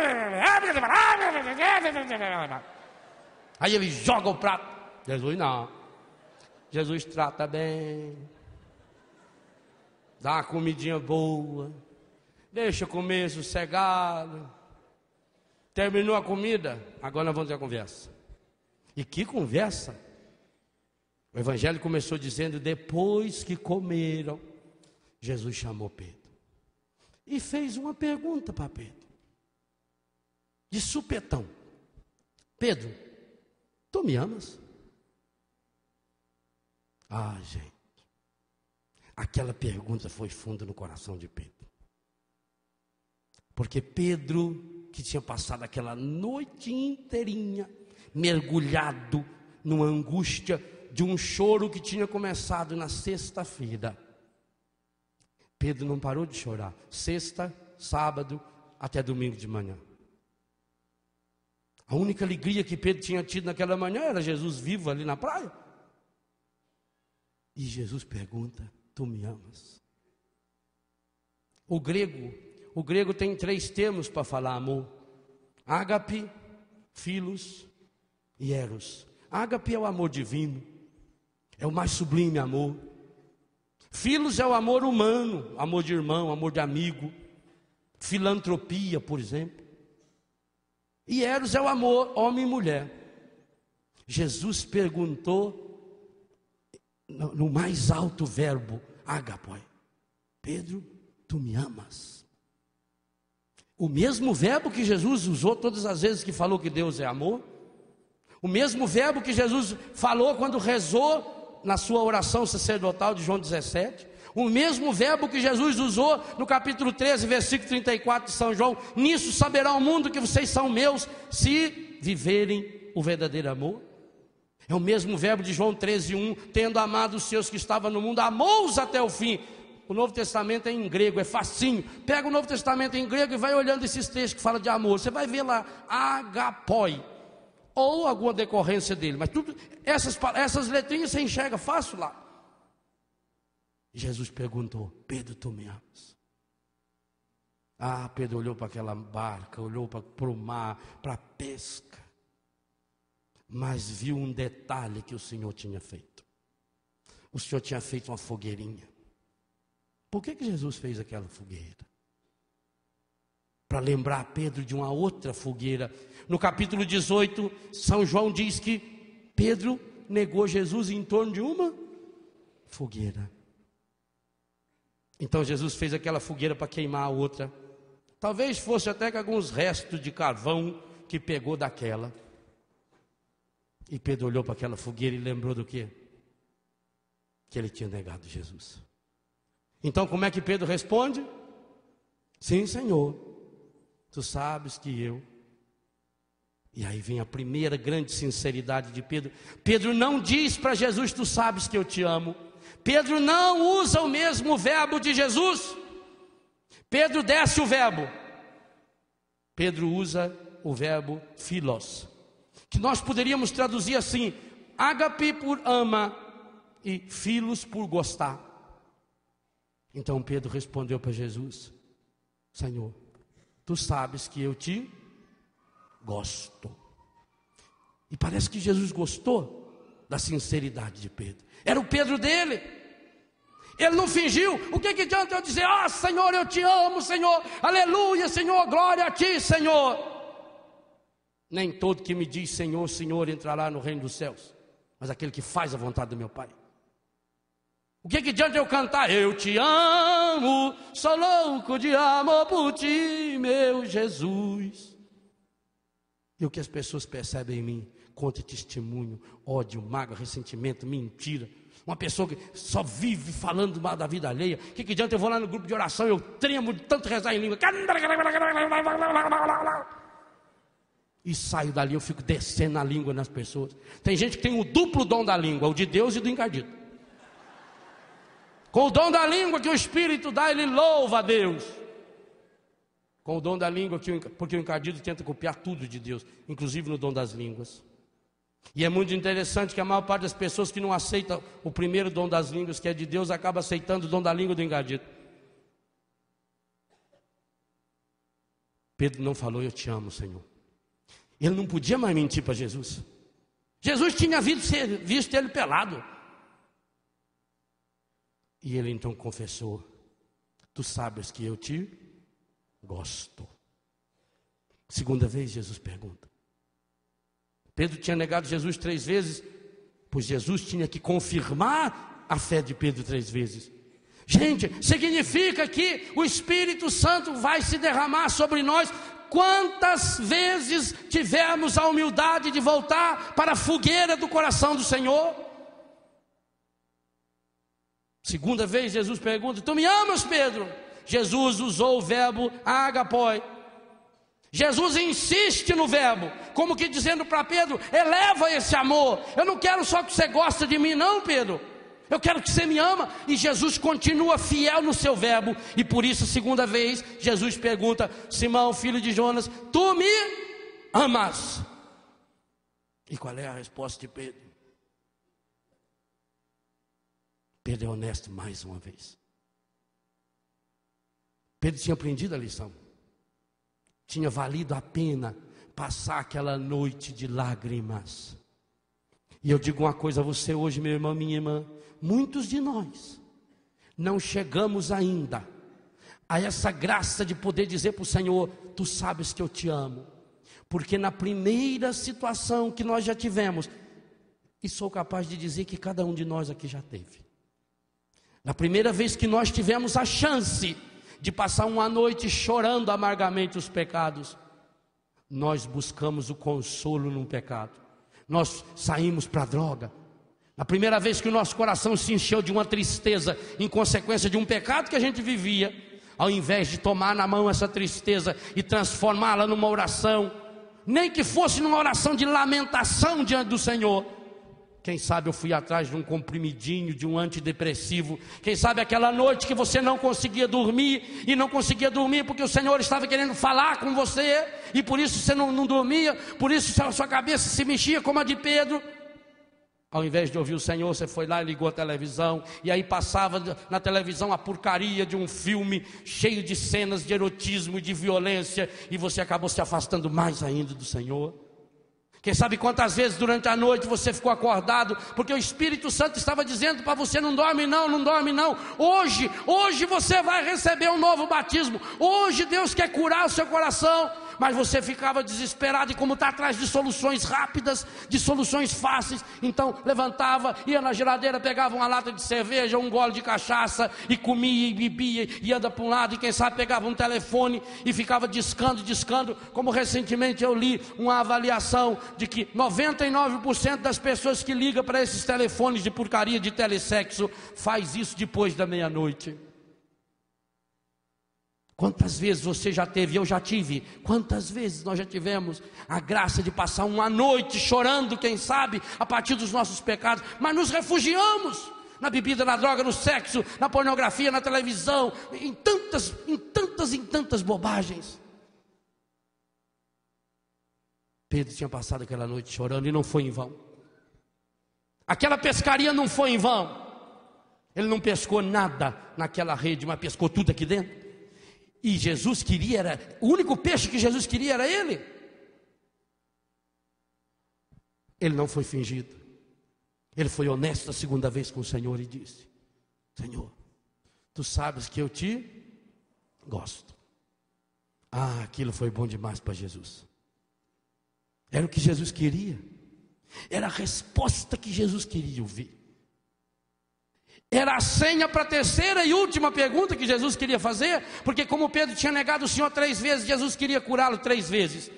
Aí ele joga o prato. Jesus não. Jesus trata bem. Dá uma comidinha boa. Deixa comer sossegado. Terminou a comida, agora nós vamos ter a conversa. E que conversa? O evangelho começou dizendo: depois que comeram, Jesus chamou Pedro e fez uma pergunta para Pedro, de supetão: Pedro, tu me amas? Ah, gente, aquela pergunta foi fundo no coração de Pedro, porque Pedro, que tinha passado aquela noite inteirinha mergulhado numa angústia de um choro que tinha começado na sexta-feira. Pedro não parou de chorar, sexta, sábado, até domingo de manhã. A única alegria que Pedro tinha tido naquela manhã era Jesus vivo ali na praia. E Jesus pergunta: tu me amas? O grego tem 3 termos para falar amor: ágape, filos e eros. Ágape é o amor divino, é o mais sublime amor. Filos é o amor humano, amor de irmão, amor de amigo, filantropia, por exemplo. E eros é o amor homem e mulher. Jesus perguntou no mais alto verbo, ágapoi: Pedro, tu me amas? O mesmo verbo que Jesus usou todas as vezes que falou que Deus é amor. O mesmo verbo que Jesus falou quando rezou na sua oração sacerdotal de João 17. O mesmo verbo que Jesus usou no capítulo 13, versículo 34 de São João: nisso saberá o mundo que vocês são meus, se viverem o verdadeiro amor. É o mesmo verbo de João 13:1: tendo amado os seus que estavam no mundo, amou-os até o fim. O Novo Testamento é em grego, é facinho. Pega o Novo Testamento em grego e vai olhando esses textos que falam de amor. Você vai ver lá, agapoi, ou alguma decorrência dele. Mas tudo, essas letrinhas você enxerga fácil lá. Jesus perguntou: Pedro, tu me amas? Ah, Pedro olhou para aquela barca, olhou para o mar, para a pesca, mas viu um detalhe que o Senhor tinha feito. O Senhor tinha feito uma fogueirinha. Por que Jesus fez aquela fogueira? Para lembrar Pedro de uma outra fogueira. No capítulo 18, São João diz que Pedro negou Jesus em torno de uma fogueira. Então Jesus fez aquela fogueira para queimar a outra. Talvez fosse até com alguns restos de carvão que pegou daquela. E Pedro olhou para aquela fogueira e lembrou do quê? Que ele tinha negado Jesus. Então como é que Pedro responde? Sim, Senhor, tu sabes que eu... E aí vem a primeira grande sinceridade de Pedro. Pedro não diz para Jesus: tu sabes que eu te amo. Pedro não usa o mesmo verbo de Jesus. Pedro desce o verbo. Pedro usa o verbo philos, que nós poderíamos traduzir assim: ágape por ama e philos por gostar. Então Pedro respondeu para Jesus: Senhor, tu sabes que eu te gosto. E parece que Jesus gostou da sinceridade de Pedro. Era o Pedro dele. Ele não fingiu. O que adianta eu dizer: ah, Senhor, eu te amo, Senhor, aleluia, Senhor, glória a ti, Senhor. Nem todo que me diz Senhor, Senhor entrará no reino dos céus, mas aquele que faz a vontade do meu Pai. O que adianta eu cantar: eu te amo, sou louco de amor por ti, meu Jesus. E o que as pessoas percebem em mim? Contra testemunho, ódio, mágoa, ressentimento, mentira. Uma pessoa que só vive falando mal da vida alheia. Que adianta eu vou lá no grupo de oração, eu tremo de tanto rezar em língua. E saio dali, eu fico descendo a língua nas pessoas. Tem gente que tem o duplo dom da língua, o de Deus e do encardido. Com o dom da língua que o Espírito dá, ele louva a Deus. Com o dom da língua, porque o encardido tenta copiar tudo de Deus, inclusive no dom das línguas. E é muito interessante que a maior parte das pessoas que não aceitam o primeiro dom das línguas, que é de Deus, acaba aceitando o dom da língua do encardido. Pedro não falou, eu te amo, Senhor. Ele não podia mais mentir para Jesus. Jesus tinha visto ele pelado. E ele então confessou, tu sabes que eu te gosto. Segunda vez Jesus pergunta. Pedro tinha negado Jesus 3 vezes, pois Jesus tinha que confirmar a fé de Pedro 3 vezes. Gente, significa que o Espírito Santo vai se derramar sobre nós. Quantas vezes tivemos a humildade de voltar para a fogueira do coração do Senhor? Segunda vez Jesus pergunta, tu me amas, Pedro? Jesus usou o verbo agapoi. Jesus insiste no verbo, como que dizendo para Pedro, eleva esse amor. Eu não quero só que você goste de mim não, Pedro. Eu quero que você me ama. E Jesus continua fiel no seu verbo. E por isso, segunda vez, Jesus pergunta, Simão, filho de Jonas, tu me amas? E qual é a resposta de Pedro? Pedro é honesto mais uma vez. Pedro tinha aprendido a lição. Tinha valido a pena passar aquela noite de lágrimas. E eu digo uma coisa a você hoje, meu irmão, minha irmã. Muitos de nós não chegamos ainda a essa graça de poder dizer para o Senhor, tu sabes que eu te amo. Porque na primeira situação que nós já tivemos, e sou capaz de dizer que cada um de nós aqui já teve. Na primeira vez que nós tivemos a chance de passar uma noite chorando amargamente os pecados, nós buscamos o consolo num pecado. Nós saímos para a droga. Na primeira vez que o nosso coração se encheu de uma tristeza em consequência de um pecado que a gente vivia, ao invés de tomar na mão essa tristeza e transformá-la numa oração, nem que fosse numa oração de lamentação diante do Senhor, quem sabe eu fui atrás de um comprimidinho, de um antidepressivo. Quem sabe aquela noite que você não conseguia dormir, e não conseguia dormir porque o Senhor estava querendo falar com você, e por isso você não dormia, por isso sua cabeça se mexia como a de Pedro. Ao invés de ouvir o Senhor, você foi lá e ligou a televisão, e aí passava na televisão a porcaria de um filme cheio de cenas de erotismo e de violência, e você acabou se afastando mais ainda do Senhor. Quem sabe quantas vezes durante a noite você ficou acordado, porque o Espírito Santo estava dizendo para você, não dorme não, não dorme não. Hoje você vai receber um novo batismo. Hoje Deus quer curar o seu coração. Mas você ficava desesperado, e como está atrás de soluções rápidas, de soluções fáceis, então levantava, ia na geladeira, pegava uma lata de cerveja, um gole de cachaça, e comia e bebia, e anda para um lado, e quem sabe pegava um telefone, e ficava discando, como recentemente eu li uma avaliação, de que 99% das pessoas que ligam para esses telefones de porcaria de telesexo, faz isso depois da meia-noite. Quantas vezes você já teve, eu já tive, quantas vezes nós já tivemos a graça de passar uma noite chorando, quem sabe, a partir dos nossos pecados, mas nos refugiamos na bebida, na droga, no sexo, na pornografia, na televisão, em tantas bobagens. Pedro tinha passado aquela noite chorando, e não foi em vão. Aquela pescaria não foi em vão. Ele não pescou nada naquela rede, mas pescou tudo aqui dentro. E Jesus queria, o único peixe que Jesus queria era ele. Ele não foi fingido. Ele foi honesto a segunda vez com o Senhor e disse, Senhor, tu sabes que eu te gosto. Aquilo foi bom demais para Jesus. Era o que Jesus queria. Era a resposta que Jesus queria ouvir. Era a senha para a terceira e última pergunta que Jesus queria fazer, porque como Pedro tinha negado o Senhor 3 vezes, Jesus queria curá-lo 3 vezes.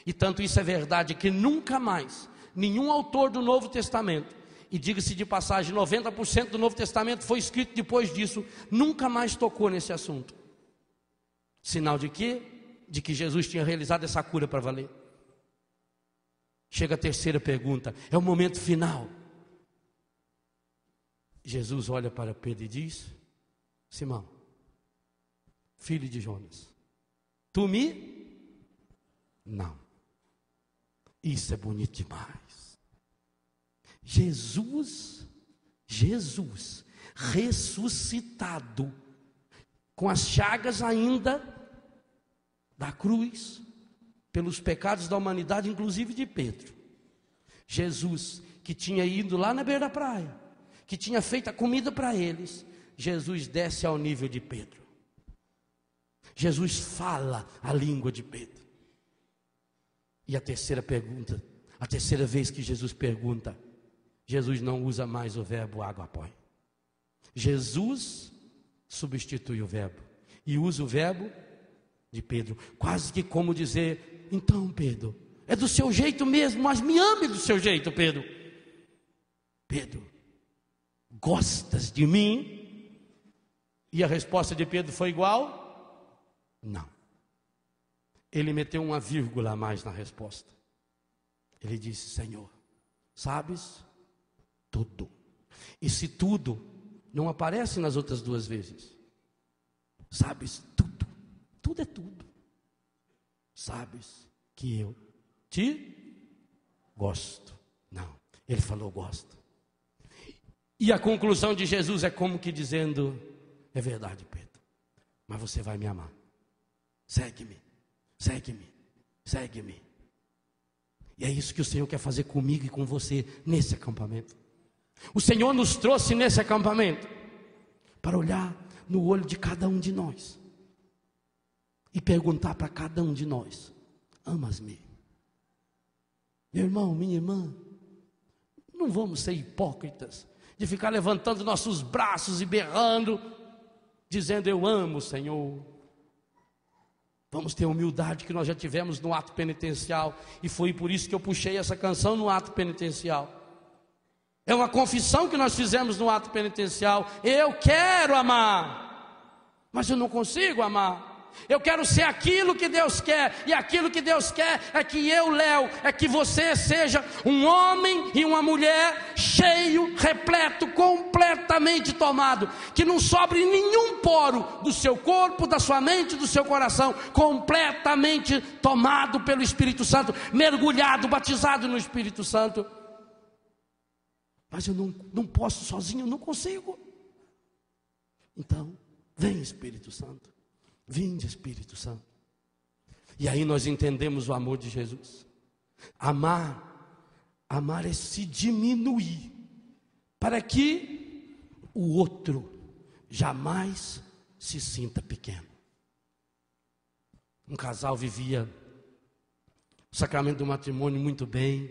E tanto isso é verdade que nunca mais nenhum autor do Novo Testamento, e diga-se de passagem, 90% do Novo Testamento foi escrito depois disso, nunca mais tocou nesse assunto. Sinal de quê? De que Jesus tinha realizado essa cura para valer. Chega a terceira pergunta, é o momento final. Jesus olha para Pedro e diz: Simão, filho de Jonas, tu me? Não. Isso é bonito demais. Jesus ressuscitado, com as chagas ainda da cruz, pelos pecados da humanidade, inclusive de Pedro. Jesus, que tinha ido lá na beira da praia, que tinha feito a comida para eles, Jesus desce ao nível de Pedro. Jesus fala a língua de Pedro. E a terceira pergunta, a terceira vez que Jesus pergunta, Jesus não usa mais o verbo água põe. Jesus substitui o verbo e usa o verbo de Pedro, quase que como dizer: então, Pedro, é do seu jeito mesmo, mas me ame do seu jeito, Pedro. Pedro, gostas de mim? E a resposta de Pedro foi igual? Não. Ele meteu uma vírgula a mais na resposta. Ele disse: Senhor, sabes tudo. E se tudo não aparece nas outras duas vezes, sabes tudo. Tudo é tudo. Sabes que eu te gosto. Não, ele falou gosto. E a conclusão de Jesus é como que dizendo: é verdade, Pedro, mas você vai me amar. Segue-me, segue-me, segue-me. E é isso que o Senhor quer fazer comigo e com você nesse acampamento. O Senhor nos trouxe nesse acampamento para olhar no olho de cada um de nós e perguntar para cada um de nós: amas-me? Meu irmão, minha irmã, não vamos ser hipócritas de ficar levantando nossos braços e berrando, dizendo: eu amo o Senhor. Vamos ter a humildade que nós já tivemos no ato penitencial, e foi por isso que eu puxei essa canção no ato penitencial. É uma confissão que nós fizemos no ato penitencial: eu quero amar, mas eu não consigo amar. Eu quero ser aquilo que Deus quer, e aquilo que Deus quer é que eu, Léo, é que você seja um homem e uma mulher cheio, repleto, completamente tomado, que não sobre nenhum poro do seu corpo, da sua mente, do seu coração, completamente tomado pelo Espírito Santo, mergulhado, batizado no Espírito Santo. Mas eu não posso sozinho, eu não consigo. Então, vem Espírito Santo. Vinde, Espírito Santo. E aí nós entendemos o amor de Jesus. Amar é se diminuir, para que o outro jamais se sinta pequeno. Um casal vivia o sacramento do matrimônio muito bem.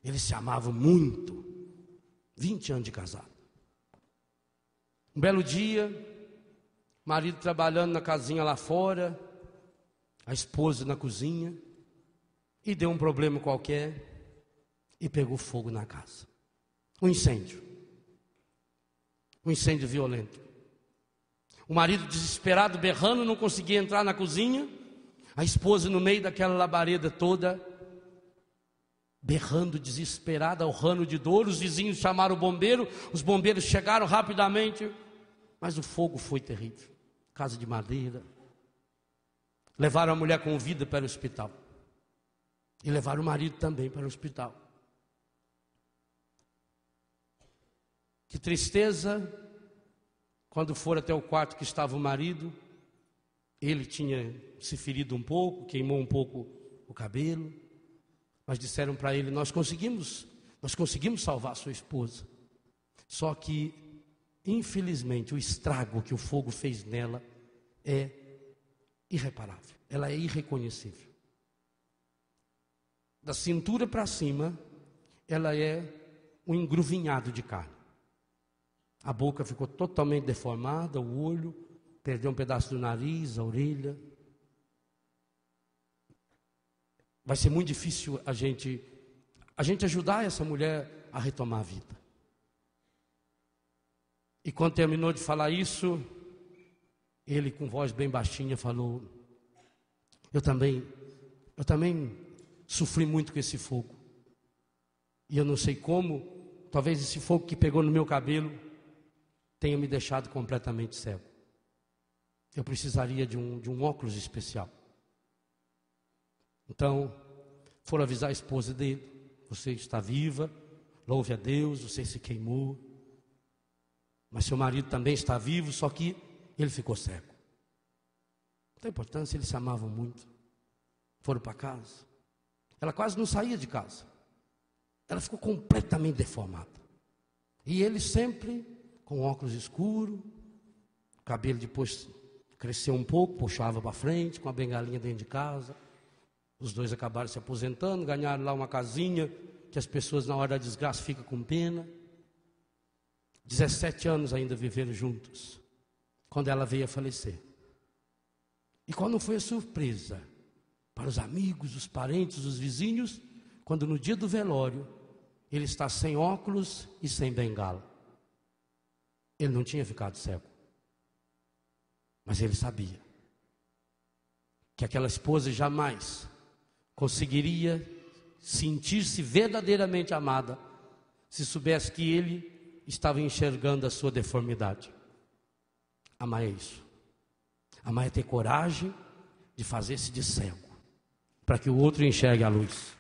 Eles se amavam muito. 20 anos de casado. Um belo dia, marido trabalhando na casinha lá fora, a esposa na cozinha, e deu um problema qualquer, e pegou fogo na casa. Um incêndio violento. O marido desesperado, berrando, não conseguia entrar na cozinha, a esposa no meio daquela labareda toda, berrando, desesperada, urrando de dor. Os vizinhos chamaram o bombeiro, os bombeiros chegaram rapidamente, mas o fogo foi terrível. Casa de madeira. Levaram a mulher com vida para o hospital. E levaram o marido também para o hospital. Que tristeza, quando for até o quarto que estava o marido, ele tinha se ferido um pouco, queimou um pouco o cabelo, mas disseram para ele: nós conseguimos salvar a sua esposa. Só que, infelizmente, o estrago que o fogo fez nela é irreparável, ela é irreconhecível. Da cintura para cima, ela é um engruvinhado de carne. A boca ficou totalmente deformada, o olho, perdeu um pedaço do nariz, a orelha. vai ser muito difícil a gente ajudar essa mulher a retomar a vida. E quando terminou de falar isso, ele com voz bem baixinha falou: eu também sofri muito com esse fogo. E eu não sei como, talvez esse fogo que pegou no meu cabelo tenha me deixado completamente cego. Eu precisaria de um óculos especial. Então, foram avisar a esposa dele: você está viva, louve a Deus, você se queimou, mas seu marido também está vivo, só que ele ficou cego. Não tem importância, eles se amavam muito. Foram para casa. Ela quase não saía de casa. Ela ficou completamente deformada. E ele sempre com óculos escuros, o cabelo depois cresceu um pouco, puxava para frente, com a bengalinha dentro de casa. Os dois acabaram se aposentando, ganharam lá uma casinha, que as pessoas na hora da desgraça ficam com pena. 17 anos ainda viveram juntos, quando ela veio a falecer. E qual não foi a surpresa para os amigos, os parentes, os vizinhos, quando no dia do velório, ele está sem óculos e sem bengala. Ele não tinha ficado cego, mas ele sabia que aquela esposa jamais conseguiria sentir-se verdadeiramente amada se soubesse que ele estava enxergando a sua deformidade. Amar é isso. Amar é ter coragem de fazer-se de cego, para que o outro enxergue a luz.